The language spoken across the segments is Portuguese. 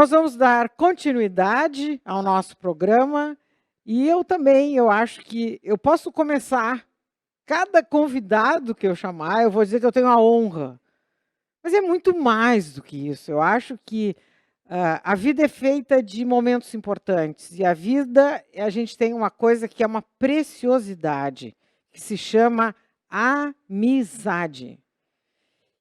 nós vamos dar continuidade ao nosso programa e eu acho que eu posso começar, cada convidado que eu chamar, eu vou dizer que eu tenho a honra, mas é muito mais do que isso. Eu acho que a vida é feita de momentos importantes e a gente tem uma coisa que é uma preciosidade, que se chama amizade.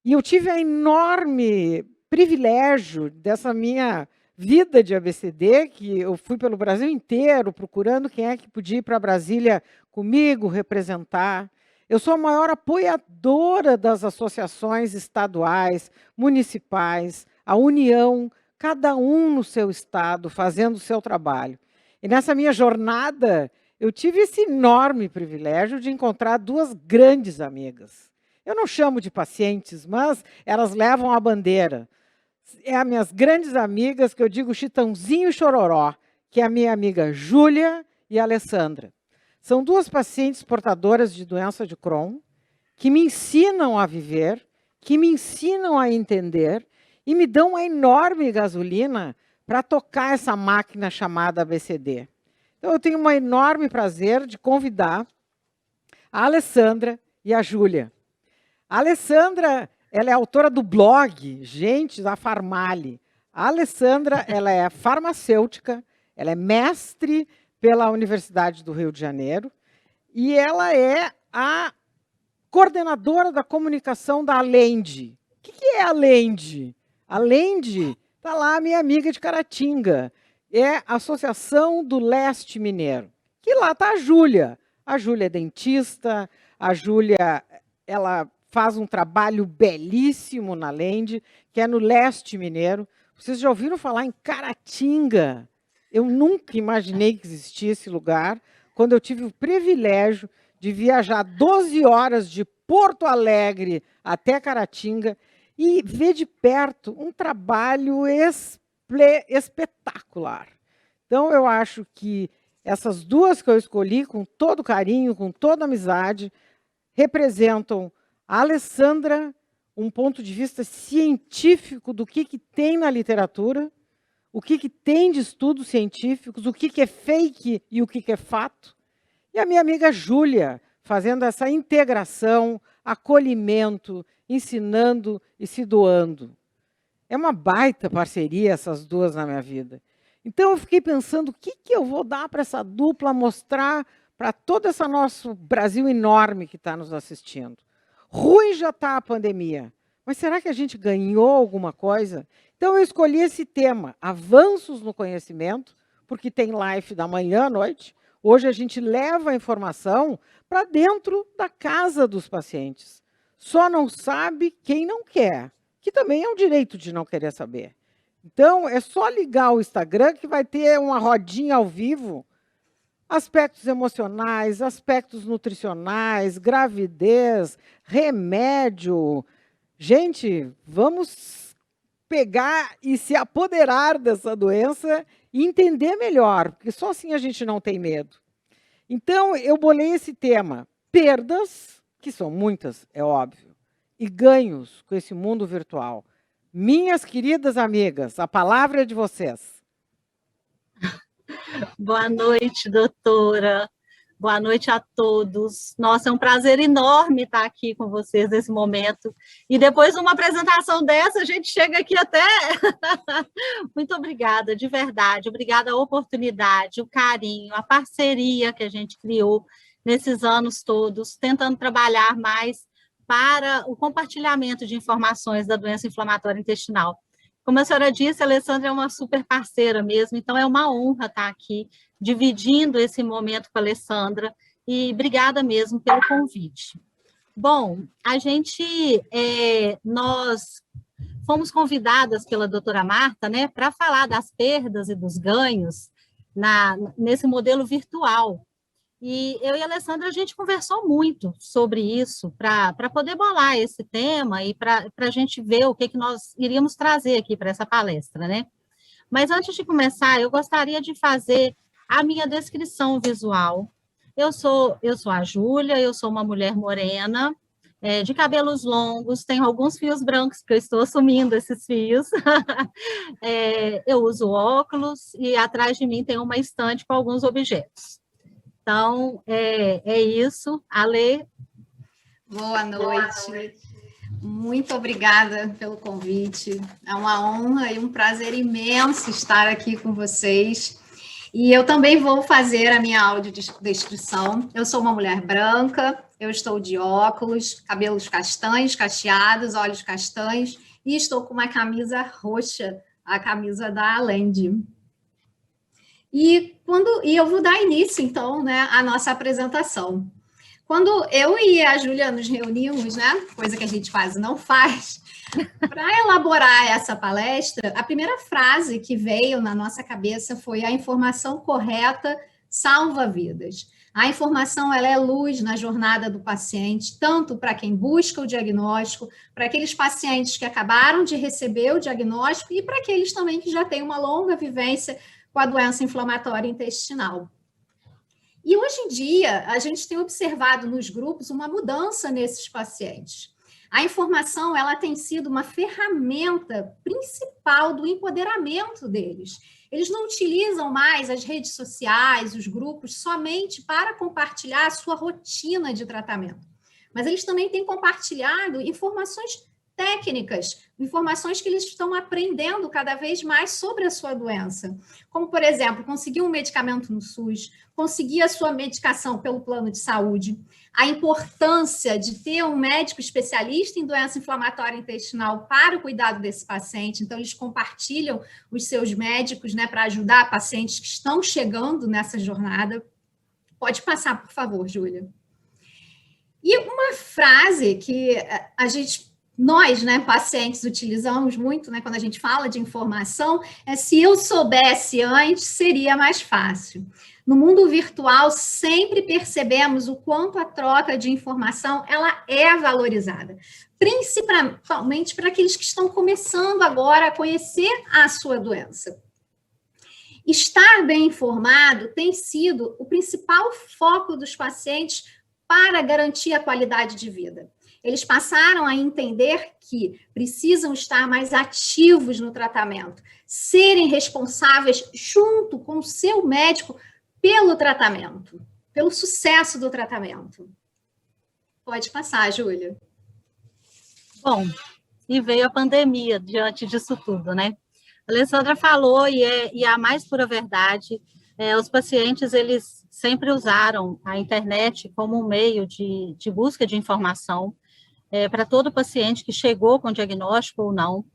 E eu tive a enorme privilégio dessa minha vida de ABCD, que eu fui pelo Brasil inteiro procurando quem é que podia ir para Brasília comigo, representar. Eu sou a maior apoiadora das associações estaduais, municipais, a União, cada um no seu estado, fazendo o seu trabalho. E nessa minha jornada, eu tive esse enorme privilégio de encontrar duas grandes amigas. Eu não chamo de pacientes, mas elas levam a bandeira. É as minhas grandes amigas, que eu digo Chitãozinho e Chororó, que é a minha amiga Júlia e a Alessandra. São duas pacientes portadoras de doença de Crohn, que me ensinam a viver, que me ensinam a entender e me dão uma enorme gasolina para tocar essa máquina chamada ABCD. Então, eu tenho um enorme prazer de convidar a Alessandra e a Júlia. A Alessandra, ela é autora do blog Gente da Farmale. A Alessandra, ela é farmacêutica, ela é mestre pela Universidade do Rio de Janeiro e ela é a coordenadora da comunicação da Alende. O que é a Alende? A Alende está lá, minha amiga de Caratinga. É a Associação do Leste Mineiro. Que lá está a Júlia. A Júlia é dentista, a Júlia ela faz um trabalho belíssimo na Alende, que é no Leste Mineiro. Vocês já ouviram falar em Caratinga? Eu nunca imaginei que existia esse lugar, quando eu tive o privilégio de viajar 12 horas de Porto Alegre até Caratinga e ver de perto um trabalho espetacular. Então, eu acho que essas duas que eu escolhi, com todo carinho, com toda amizade, representam a Alessandra, um ponto de vista científico do que tem na literatura, o que tem de estudos científicos, o que é fake e o que é fato. E a minha amiga Júlia, fazendo essa integração, acolhimento, ensinando e se doando. É uma baita parceria essas duas na minha vida. Então, eu fiquei pensando o que eu vou dar para essa dupla, mostrar para todo esse nosso Brasil enorme que está nos assistindo. Ruim já está a pandemia, mas será que a gente ganhou alguma coisa? Então, eu escolhi esse tema, avanços no conhecimento, porque tem live da manhã à noite. Hoje a gente leva a informação para dentro da casa dos pacientes. Só não sabe quem não quer, que também é um direito de não querer saber. Então, é só ligar o Instagram que vai ter uma rodinha ao vivo. Aspectos emocionais, aspectos nutricionais, gravidez, remédio. Gente, vamos pegar e se apoderar dessa doença e entender melhor, porque só assim a gente não tem medo. Então, eu bolei esse tema, perdas, que são muitas, é óbvio, e ganhos com esse mundo virtual. Minhas queridas amigas, a palavra é de vocês. Boa noite, doutora. Boa noite a todos. Nossa, é um prazer enorme estar aqui com vocês nesse momento. E depois de uma apresentação dessa, a gente chega aqui até... Muito obrigada, de verdade. Obrigada a oportunidade, o carinho, a parceria que a gente criou nesses anos todos, tentando trabalhar mais para o compartilhamento de informações da doença inflamatória intestinal. Como a senhora disse, a Alessandra é uma super parceira mesmo, então é uma honra estar aqui, dividindo esse momento com a Alessandra, e obrigada mesmo pelo convite. Bom, nós fomos convidadas pela doutora Marta, né, para falar das perdas e dos ganhos nesse modelo virtual. E eu e a Alessandra, a gente conversou muito sobre isso, para poder bolar esse tema e para a gente ver o que nós iríamos trazer aqui para essa palestra, né? Mas antes de começar, eu gostaria de fazer a minha descrição visual. Eu sou a Júlia, eu sou uma mulher morena, de cabelos longos, tenho alguns fios brancos, porque eu estou assumindo esses fios. Eu uso óculos e atrás de mim tem uma estante com alguns objetos. Então, é isso. Ale. Boa noite. Muito obrigada pelo convite. É uma honra e um prazer imenso estar aqui com vocês. E eu também vou fazer a minha audiodescrição. Eu sou uma mulher branca, eu estou de óculos, cabelos castanhos, cacheados, olhos castanhos, e estou com uma camisa roxa, a camisa da Alende. E eu vou dar início, então, né, à nossa apresentação. Quando eu e a Júlia nos reunimos, né, coisa que a gente quase não faz, para elaborar essa palestra, a primeira frase que veio na nossa cabeça foi: a informação correta salva vidas. A informação, ela é luz na jornada do paciente, tanto para quem busca o diagnóstico, para aqueles pacientes que acabaram de receber o diagnóstico e para aqueles também que já têm uma longa vivência com a doença inflamatória intestinal. E hoje em dia, a gente tem observado nos grupos uma mudança nesses pacientes. A informação, ela tem sido uma ferramenta principal do empoderamento deles. Eles não utilizam mais as redes sociais, os grupos, somente para compartilhar a sua rotina de tratamento. Mas eles também têm compartilhado informações técnicas, informações que eles estão aprendendo cada vez mais sobre a sua doença. Como, por exemplo, conseguir um medicamento no SUS, conseguir a sua medicação pelo plano de saúde, a importância de ter um médico especialista em doença inflamatória intestinal para o cuidado desse paciente. Então, eles compartilham os seus médicos, né, para ajudar pacientes que estão chegando nessa jornada. Pode passar, por favor, Júlia. E uma frase que nós, né, pacientes, utilizamos muito, né, quando a gente fala de informação, é: se eu soubesse antes, seria mais fácil. No mundo virtual, sempre percebemos o quanto a troca de informação ela é valorizada, principalmente para aqueles que estão começando agora a conhecer a sua doença. Estar bem informado tem sido o principal foco dos pacientes para garantir a qualidade de vida. Eles passaram a entender que precisam estar mais ativos no tratamento, serem responsáveis junto com o seu médico pelo tratamento, pelo sucesso do tratamento. Pode passar, Júlia. Bom, e veio a pandemia diante disso tudo, né? A Alessandra falou, e é a mais pura verdade, os pacientes, eles sempre usaram a internet como um meio de busca de informação, para todo paciente que chegou com diagnóstico ou não.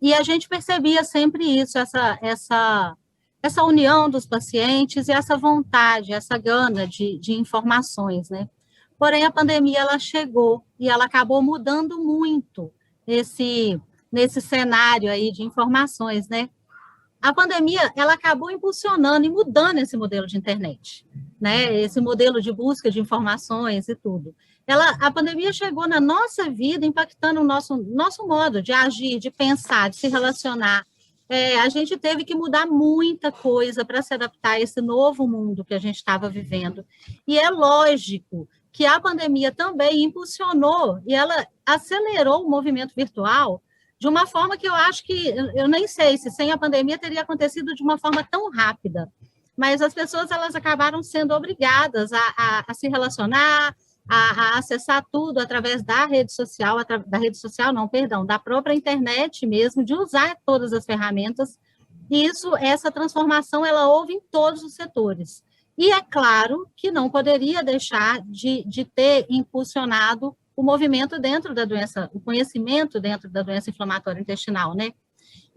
E a gente percebia sempre isso, essa união dos pacientes e essa vontade, essa gana de informações, né? Porém, a pandemia, ela chegou e ela acabou mudando muito nesse cenário aí de informações, né? A pandemia, ela acabou impulsionando e mudando esse modelo de internet, né? Esse modelo de busca de informações e tudo. A pandemia chegou na nossa vida, impactando o nosso modo de agir, de pensar, de se relacionar. A gente teve que mudar muita coisa para se adaptar a esse novo mundo que a gente estava vivendo. E é lógico que a pandemia também impulsionou e ela acelerou o movimento virtual de uma forma que eu acho que, eu nem sei se sem a pandemia teria acontecido de uma forma tão rápida, mas as pessoas, elas acabaram sendo obrigadas a se relacionar, a acessar tudo através da rede social, da própria internet mesmo, de usar todas as ferramentas, e essa transformação, ela houve em todos os setores. E é claro que não poderia deixar de ter impulsionado o movimento dentro da doença, o conhecimento dentro da doença inflamatória intestinal, né?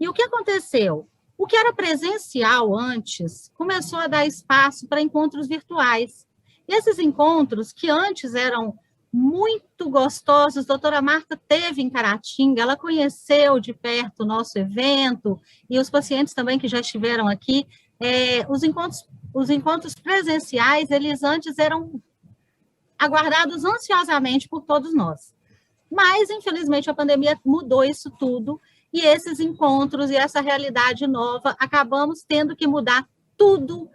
E o que aconteceu? O que era presencial antes começou a dar espaço para encontros virtuais. E esses encontros, que antes eram muito gostosos, a doutora Marta teve em Caratinga, ela conheceu de perto o nosso evento, e os pacientes também que já estiveram aqui, os encontros presenciais, eles antes eram aguardados ansiosamente por todos nós. Mas, infelizmente, a pandemia mudou isso tudo, e esses encontros e essa realidade nova, acabamos tendo que mudar tudo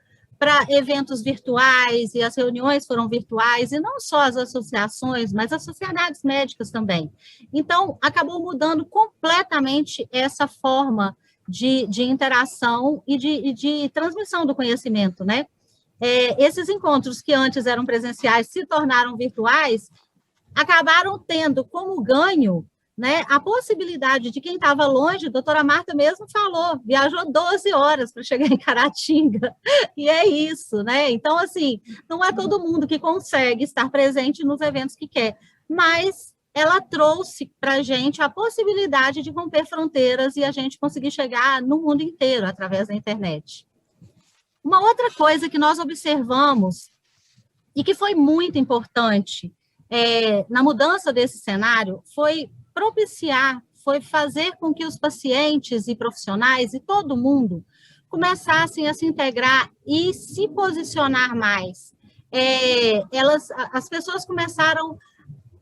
para eventos virtuais, e as reuniões foram virtuais, e não só as associações, mas as sociedades médicas também. Então, acabou mudando completamente essa forma de interação e de transmissão do conhecimento, né? Esses encontros que antes eram presenciais se tornaram virtuais, acabaram tendo como ganho, né, a possibilidade de quem estava longe. A doutora Marta mesmo falou, viajou 12 horas para chegar em Caratinga, e é isso, né? Então, assim, não é todo mundo que consegue estar presente nos eventos que quer, mas ela trouxe para a gente a possibilidade de romper fronteiras e a gente conseguir chegar no mundo inteiro através da internet. Uma outra coisa que nós observamos, e que foi muito importante na mudança desse cenário, foi propiciar, foi fazer com que os pacientes e profissionais e todo mundo começassem a se integrar e se posicionar mais. As pessoas começaram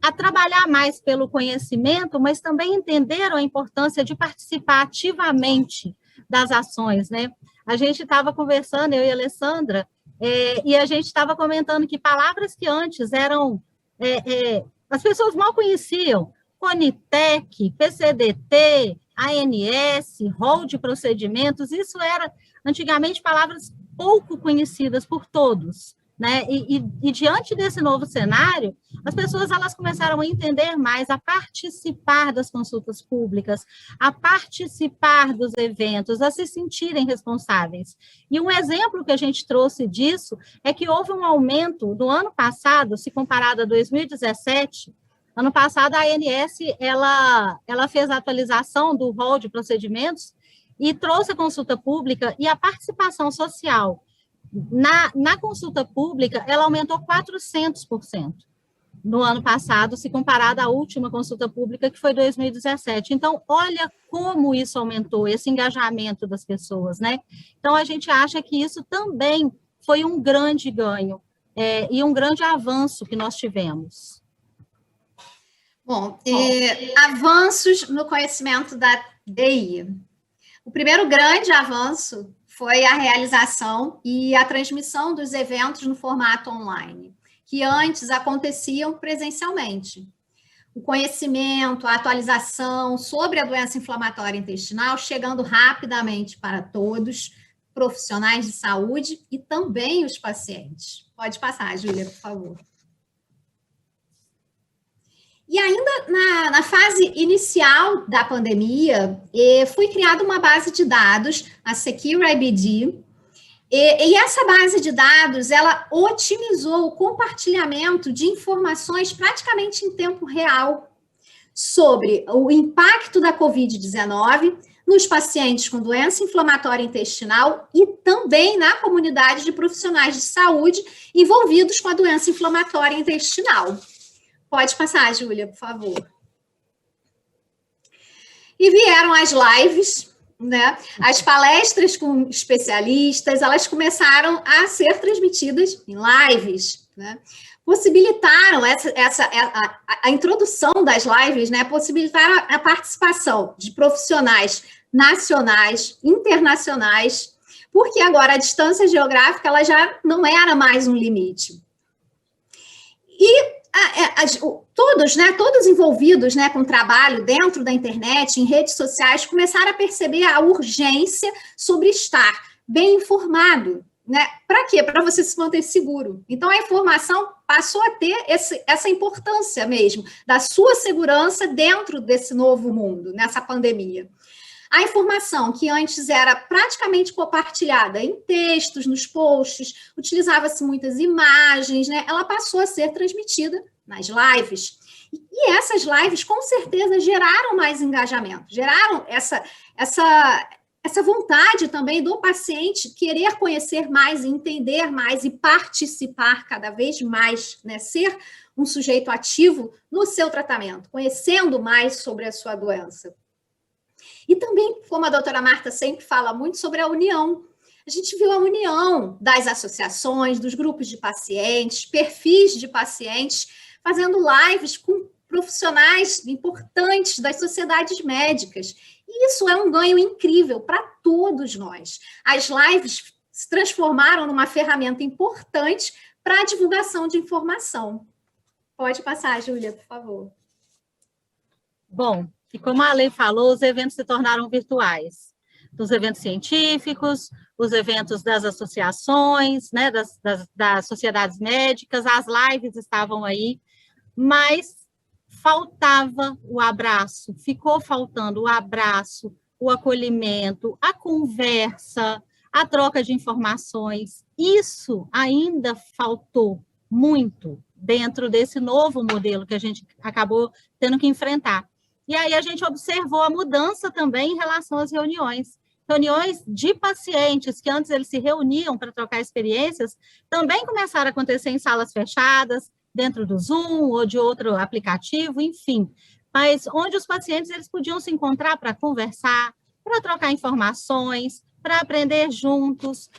a trabalhar mais pelo conhecimento, mas também entenderam a importância de participar ativamente das ações, né? A gente estava conversando, eu e a Alessandra, e a gente estava comentando que palavras que antes eram... as pessoas mal conheciam, Conitec, PCDT, ANS, rol de procedimentos, isso era, antigamente, palavras pouco conhecidas por todos, né? E diante desse novo cenário, as pessoas elas começaram a entender mais, a participar das consultas públicas, a participar dos eventos, a se sentirem responsáveis. E um exemplo que a gente trouxe disso é que houve um aumento do ano passado, se comparado a 2017. Ano passado, a ANS ela fez a atualização do rol de procedimentos e trouxe a consulta pública e a participação social. Na consulta pública, ela aumentou 400% no ano passado, se comparado à última consulta pública, que foi 2017. Então, olha como isso aumentou, esse engajamento das pessoas, né? Então, a gente acha que isso também foi um grande ganho e um grande avanço que nós tivemos. Bom, avanços no conhecimento da DI. O primeiro grande avanço foi a realização e a transmissão dos eventos no formato online, que antes aconteciam presencialmente. O conhecimento, a atualização sobre a doença inflamatória intestinal chegando rapidamente para todos, profissionais de saúde e também os pacientes. Pode passar, Júlia, por favor. E ainda na fase inicial da pandemia, foi criada uma base de dados, a Secure IBD, e essa base de dados, ela otimizou o compartilhamento de informações praticamente em tempo real sobre o impacto da Covid-19 nos pacientes com doença inflamatória intestinal e também na comunidade de profissionais de saúde envolvidos com a doença inflamatória intestinal. Pode passar, Júlia, por favor. E vieram as lives, né? As palestras com especialistas, elas começaram a ser transmitidas em lives, né? Possibilitaram a introdução das lives, né? Possibilitaram a participação de profissionais nacionais, internacionais, porque agora a distância geográfica ela já não era mais um limite. E todos envolvidos, né, com trabalho dentro da internet, em redes sociais, começaram a perceber a urgência sobre estar bem informado, né? Para quê? Para você se manter seguro. Então, a informação passou a ter essa importância mesmo, da sua segurança dentro desse novo mundo, nessa pandemia. A informação que antes era praticamente compartilhada em textos, nos posts, utilizava-se muitas imagens, né? Ela passou a ser transmitida nas lives. E essas lives, com certeza, geraram mais engajamento, geraram essa vontade também do paciente querer conhecer mais, entender mais e participar cada vez mais, né? Ser um sujeito ativo no seu tratamento, conhecendo mais sobre a sua doença. E também, como a doutora Marta sempre fala muito, sobre a união. A gente viu a união das associações, dos grupos de pacientes, perfis de pacientes, fazendo lives com profissionais importantes das sociedades médicas. E isso é um ganho incrível para todos nós. As lives se transformaram numa ferramenta importante para a divulgação de informação. Pode passar, Júlia, por favor. Bom, e como a Lei falou, os eventos se tornaram virtuais. Os eventos científicos, os eventos das associações, né, das sociedades médicas, as lives estavam aí, mas faltava o abraço, ficou faltando o abraço, o acolhimento, a conversa, a troca de informações. Isso ainda faltou muito dentro desse novo modelo que a gente acabou tendo que enfrentar. E aí a gente observou a mudança também em relação às reuniões. Reuniões de pacientes, que antes eles se reuniam para trocar experiências, também começaram a acontecer em salas fechadas, dentro do Zoom ou de outro aplicativo, enfim. Mas onde os pacientes eles podiam se encontrar para conversar, para trocar informações, para aprender juntos.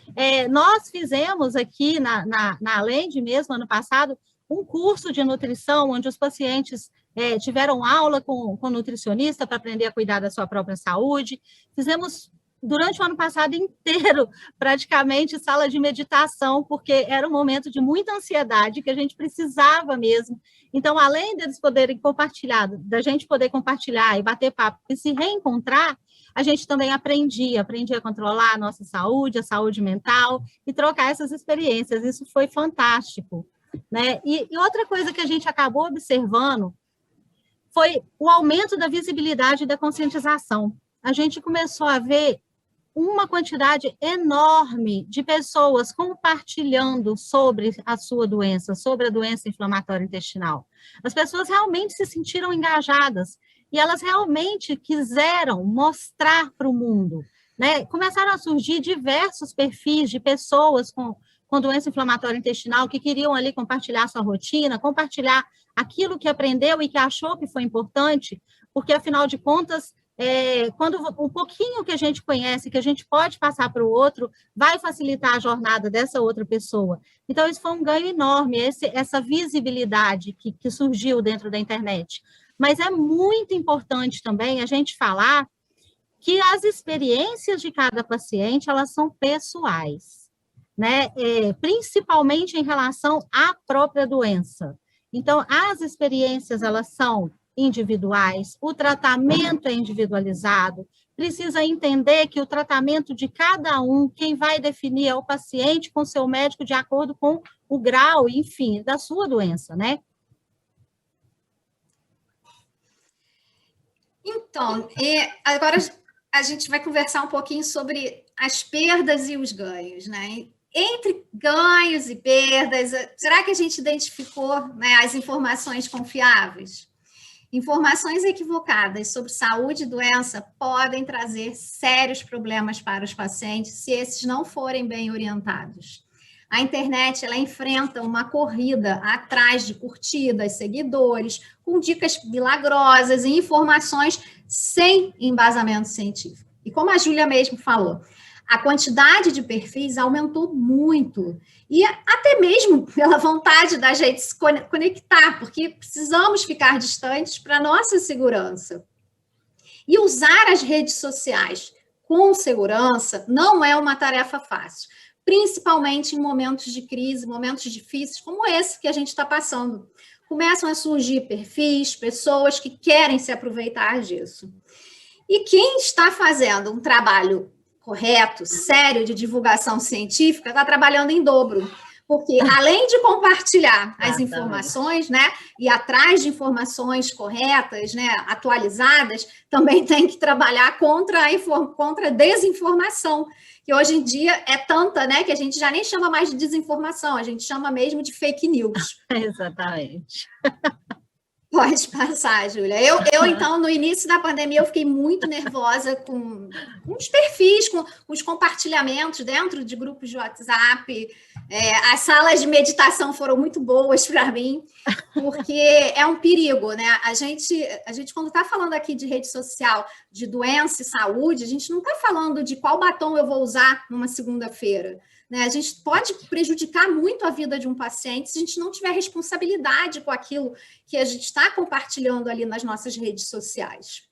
Nós fizemos aqui na Alende mesmo, ano passado, um curso de nutrição, onde os pacientes tiveram aula com nutricionista para aprender a cuidar da sua própria saúde. Fizemos, durante o ano passado inteiro, praticamente, sala de meditação, porque era um momento de muita ansiedade, que a gente precisava mesmo. Então, além deles poderem compartilhar, da gente poder compartilhar e bater papo e se reencontrar, a gente também aprendia a controlar a nossa saúde, a saúde mental, e trocar essas experiências. Isso foi fantástico, né? E outra coisa que a gente acabou observando foi o aumento da visibilidade e da conscientização. A gente começou a ver uma quantidade enorme de pessoas compartilhando sobre a sua doença, sobre a doença inflamatória intestinal. As pessoas realmente se sentiram engajadas e elas realmente quiseram mostrar para o mundo, né? Começaram a surgir diversos perfis de pessoas com doença inflamatória intestinal que queriam ali compartilhar sua rotina, compartilhar aquilo que aprendeu e que achou que foi importante, porque, afinal de contas, quando um pouquinho que a gente conhece, que a gente pode passar para o outro, vai facilitar a jornada dessa outra pessoa. Então, isso foi um ganho enorme, essa visibilidade que surgiu dentro da internet. Mas é muito importante também a gente falar que as experiências de cada paciente, elas são pessoais, né? Principalmente em relação à própria doença. Então, as experiências, elas são individuais, o tratamento é individualizado, precisa entender que o tratamento de cada um, quem vai definir é o paciente com seu médico de acordo com o grau, enfim, da sua doença, né? Então, agora a gente vai conversar um pouquinho sobre as perdas e os ganhos, né? Entre ganhos e perdas, será que a gente identificou, né, as informações confiáveis? Informações equivocadas sobre saúde e doença podem trazer sérios problemas para os pacientes se esses não forem bem orientados. A internet, ela enfrenta uma corrida atrás de curtidas, seguidores, com dicas milagrosas e informações sem embasamento científico. E como a Júlia mesmo falou, a quantidade de perfis aumentou muito. E até mesmo pela vontade da gente se conectar, porque precisamos ficar distantes para a nossa segurança. E usar as redes sociais com segurança não é uma tarefa fácil, principalmente em momentos de crise, momentos difíceis como esse que a gente está passando. Começam a surgir perfis, pessoas que querem se aproveitar disso. E quem está fazendo um trabalho correto, sério, de divulgação científica, está trabalhando em dobro. Porque, além de compartilhar as informações, né, e atrás de informações corretas, né, atualizadas, também tem que trabalhar contra a desinformação, que hoje em dia é tanta, né, que a gente já nem chama mais de desinformação, a gente chama mesmo de fake news. Exatamente. Pode passar, Júlia. Eu, então, no início da pandemia, eu fiquei muito nervosa com os perfis, com os compartilhamentos dentro de grupos de WhatsApp. As salas de meditação foram muito boas para mim, porque é um perigo, né? A gente quando está falando aqui de rede social, de doença e saúde, a gente não está falando de qual batom eu vou usar numa segunda-feira. A gente pode prejudicar muito a vida de um paciente se a gente não tiver responsabilidade com aquilo que a gente está compartilhando ali nas nossas redes sociais.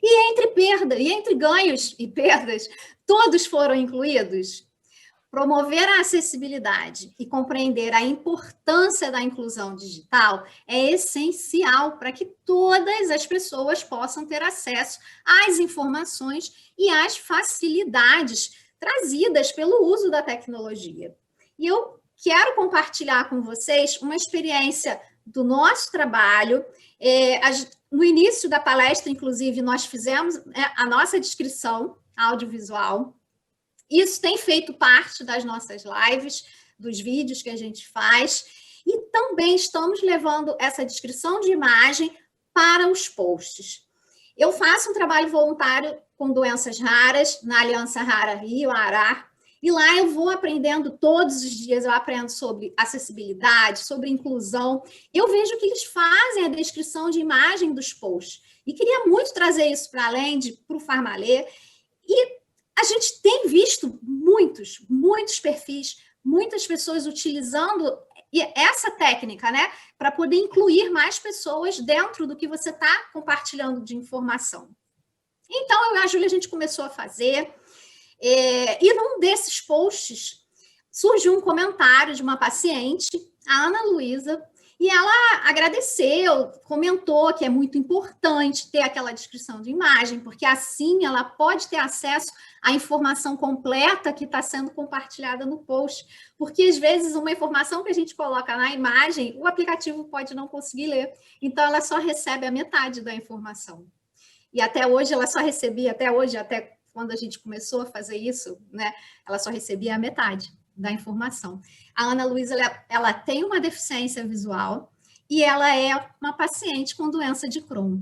E entre ganhos e perdas, todos foram incluídos? Promover a acessibilidade e compreender a importância da inclusão digital é essencial para que todas as pessoas possam ter acesso às informações e às facilidades trazidas pelo uso da tecnologia. E eu quero compartilhar com vocês uma experiência do nosso trabalho. No início da palestra, inclusive, nós fizemos a nossa descrição audiovisual. Isso tem feito parte das nossas lives, dos vídeos que a gente faz, e também estamos levando essa descrição de imagem para os posts. Eu faço um trabalho voluntário com doenças raras, na Aliança Rara Rio, a ARAR, e lá eu vou aprendendo todos os dias, eu aprendo sobre acessibilidade, sobre inclusão. Eu vejo que eles fazem a descrição de imagem dos posts. E queria muito trazer isso para além, para o Farmalê. E a gente tem visto muitos perfis, muitas pessoas utilizando essa técnica, né, para poder incluir mais pessoas dentro do que você está compartilhando de informação. Então, eu e a Júlia, a gente começou a fazer, e num desses posts surgiu um comentário de uma paciente, a Ana Luísa, e ela agradeceu, comentou que é muito importante ter aquela descrição de imagem, porque assim ela pode ter acesso à informação completa que está sendo compartilhada no post. Porque, às vezes, uma informação que a gente coloca na imagem, o aplicativo pode não conseguir ler. Então, ela só recebe a metade da informação. E até hoje, ela só recebia, até quando a gente começou a fazer isso, né, ela só recebia a metade da informação. A Ana Luísa, ela tem uma deficiência visual e ela é uma paciente com doença de Crohn.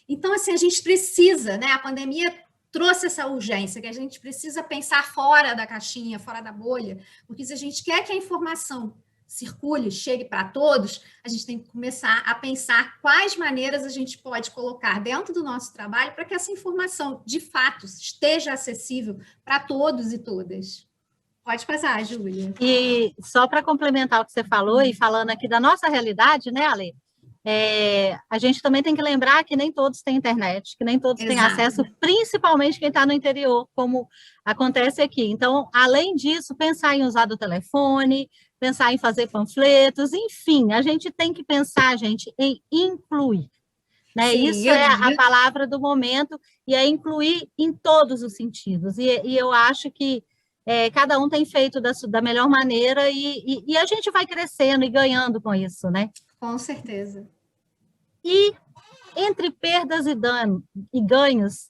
Então, assim, a gente precisa, né? A pandemia trouxe essa urgência, que a gente precisa pensar fora da caixinha, fora da bolha, porque se a gente quer que a informação circule, chegue para todos, a gente tem que começar a pensar quais maneiras a gente pode colocar dentro do nosso trabalho para que essa informação, de fato, esteja acessível para todos e todas. Pode passar, Júlia. E só para complementar o que você falou, e falando aqui da nossa realidade, né, Ale? A gente também tem que lembrar que nem todos têm internet, que nem todos têm acesso, principalmente quem está no interior, como acontece aqui. Então, além disso, pensar em usar do telefone, pensar em fazer panfletos, enfim, a gente tem que pensar, gente, em incluir. Né? Sim, isso é a palavra do momento, e é incluir em todos os sentidos. E eu acho que cada um tem feito da melhor maneira e a gente vai crescendo e ganhando com isso, né? Com certeza. E entre perdas e ganhos,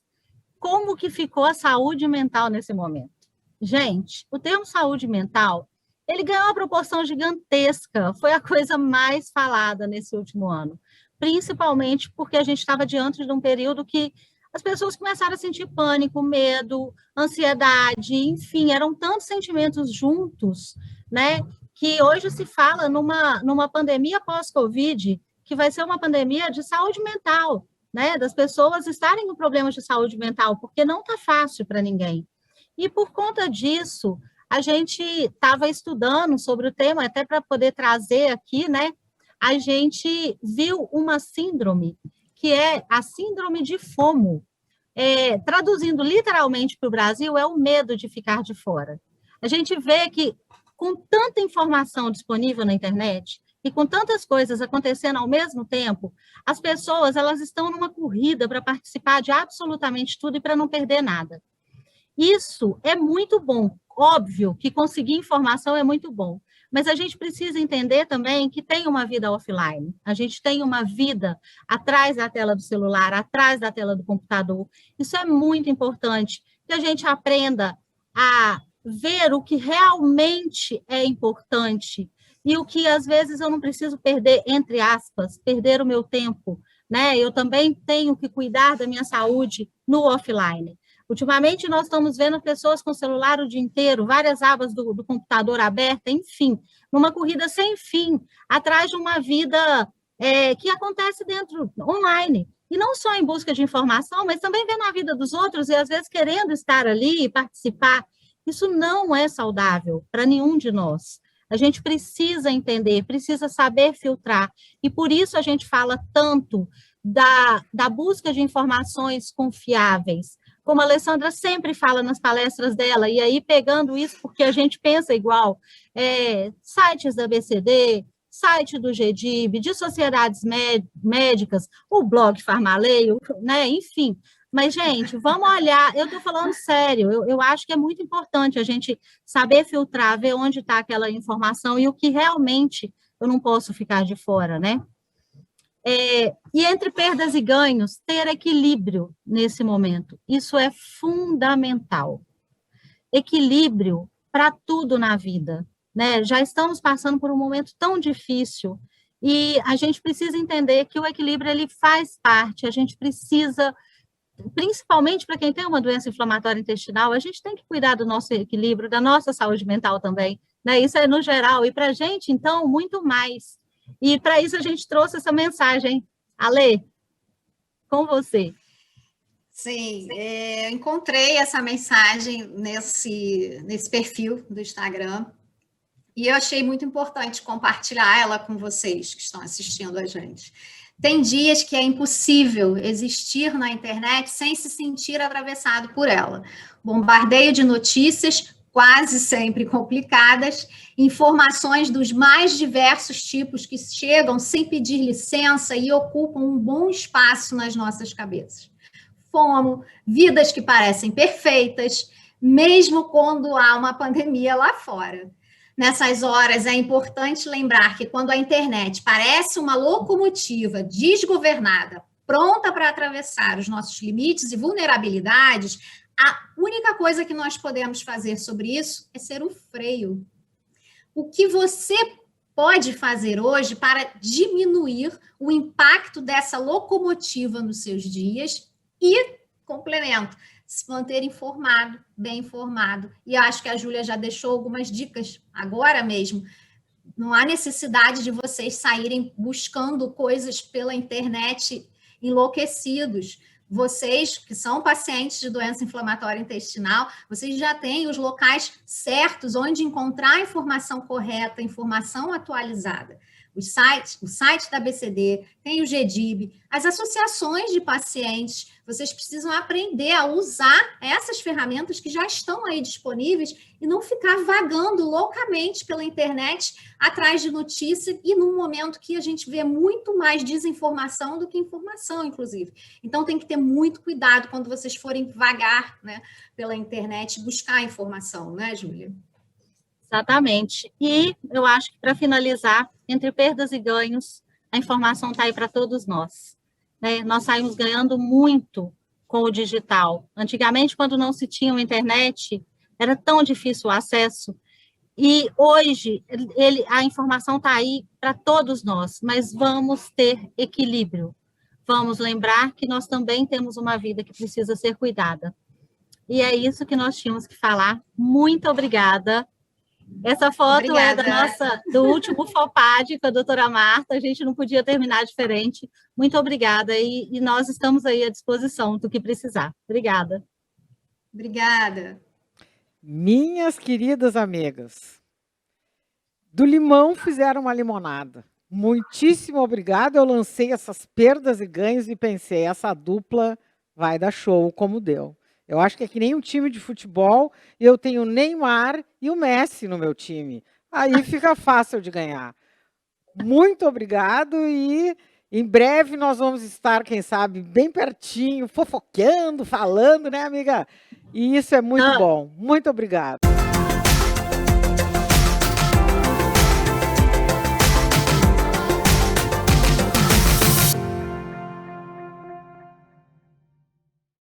como que ficou a saúde mental nesse momento? Gente, o termo saúde mental, ele ganhou uma proporção gigantesca, foi a coisa mais falada nesse último ano, principalmente porque a gente estava diante de um período que as pessoas começaram a sentir pânico, medo, ansiedade, enfim, eram tantos sentimentos juntos, né, que hoje se fala numa pandemia pós-Covid, que vai ser uma pandemia de saúde mental, né, das pessoas estarem com problemas de saúde mental, porque não está fácil para ninguém. E por conta disso, a gente estava estudando sobre o tema, até para poder trazer aqui, né, a gente viu uma síndrome, que é a síndrome de FOMO. Traduzindo literalmente para o Brasil, é o medo de ficar de fora. A gente vê que, com tanta informação disponível na internet, e com tantas coisas acontecendo ao mesmo tempo, as pessoas elas estão numa corrida para participar de absolutamente tudo e para não perder nada. Isso é muito bom. Óbvio que conseguir informação é muito bom, mas a gente precisa entender também que tem uma vida offline, a gente tem uma vida atrás da tela do celular, atrás da tela do computador. Isso é muito importante, que a gente aprenda a ver o que realmente é importante e o que, às vezes, eu não preciso perder, entre aspas, perder o meu tempo, né? Eu também tenho que cuidar da minha saúde no offline. Ultimamente, nós estamos vendo pessoas com o celular o dia inteiro, várias abas do computador abertas, enfim, numa corrida sem fim, atrás de uma vida que acontece dentro, online. E não só em busca de informação, mas também vendo a vida dos outros e, às vezes, querendo estar ali e participar. Isso não é saudável para nenhum de nós. A gente precisa entender, precisa saber filtrar. E, por isso, a gente fala tanto da busca de informações confiáveis, como a Alessandra sempre fala nas palestras dela, e aí pegando isso porque a gente pensa igual, sites da BCD, site do GEDIB, de sociedades médicas, o blog Farmaleio, né, enfim. Mas, gente, vamos olhar, eu estou falando sério, eu acho que é muito importante a gente saber filtrar, ver onde está aquela informação e o que realmente eu não posso ficar de fora, né? E entre perdas e ganhos, ter equilíbrio nesse momento, isso é fundamental. Equilíbrio para tudo na vida, né? Já estamos passando por um momento tão difícil e a gente precisa entender que o equilíbrio ele faz parte, a gente precisa, principalmente para quem tem uma doença inflamatória intestinal, a gente tem que cuidar do nosso equilíbrio, da nossa saúde mental também, né? Isso é no geral, e para a gente, então, muito mais. E para isso a gente trouxe essa mensagem. Ale, com você. Sim, eu encontrei essa mensagem nesse perfil do Instagram e eu achei muito importante compartilhar ela com vocês que estão assistindo a gente. Tem dias que é impossível existir na internet sem se sentir atravessado por ela. Bombardeio de notícias, quase sempre complicadas, informações dos mais diversos tipos que chegam sem pedir licença e ocupam um bom espaço nas nossas cabeças. Como vidas que parecem perfeitas, mesmo quando há uma pandemia lá fora. Nessas horas, é importante lembrar que quando a internet parece uma locomotiva desgovernada, pronta para atravessar os nossos limites e vulnerabilidades, a única coisa que nós podemos fazer sobre isso é ser um freio. O que você pode fazer hoje para diminuir o impacto dessa locomotiva nos seus dias e, complemento, se manter informado, bem informado. E acho que a Júlia já deixou algumas dicas agora mesmo. Não há necessidade de vocês saírem buscando coisas pela internet enlouquecidos. Vocês que são pacientes de doença inflamatória intestinal, vocês já têm os locais certos onde encontrar a informação correta, informação atualizada. O site da BCD, tem o GEDIB, as associações de pacientes, vocês precisam aprender a usar essas ferramentas que já estão aí disponíveis e não ficar vagando loucamente pela internet atrás de notícia e num momento que a gente vê muito mais desinformação do que informação, inclusive. Então, tem que ter muito cuidado quando vocês forem vagar, né, pela internet e buscar informação, né, Júlia? Exatamente. E eu acho que, para finalizar, entre perdas e ganhos, a informação está aí para todos nós, né? Nós saímos ganhando muito com o digital. Antigamente, quando não se tinha internet, era tão difícil o acesso. E hoje, a informação está aí para todos nós, mas vamos ter equilíbrio. Vamos lembrar que nós também temos uma vida que precisa ser cuidada. E é isso que nós tínhamos que falar. Muito obrigada. Essa foto Obrigada. do último FOPAD com a doutora Marta, a gente não podia terminar diferente. Muito obrigada, e nós estamos aí à disposição do que precisar. Obrigada. Obrigada. Minhas queridas amigas, do limão fizeram uma limonada. Muitíssimo obrigada, eu lancei essas perdas e ganhos e pensei, essa dupla vai dar show como deu. Eu acho que é que nem um time de futebol, e eu tenho o Neymar e o Messi no meu time. Aí fica fácil de ganhar. Muito obrigado e em breve nós vamos estar, quem sabe, bem pertinho, fofoqueando, falando, né, amiga? E isso é muito bom. Muito obrigada.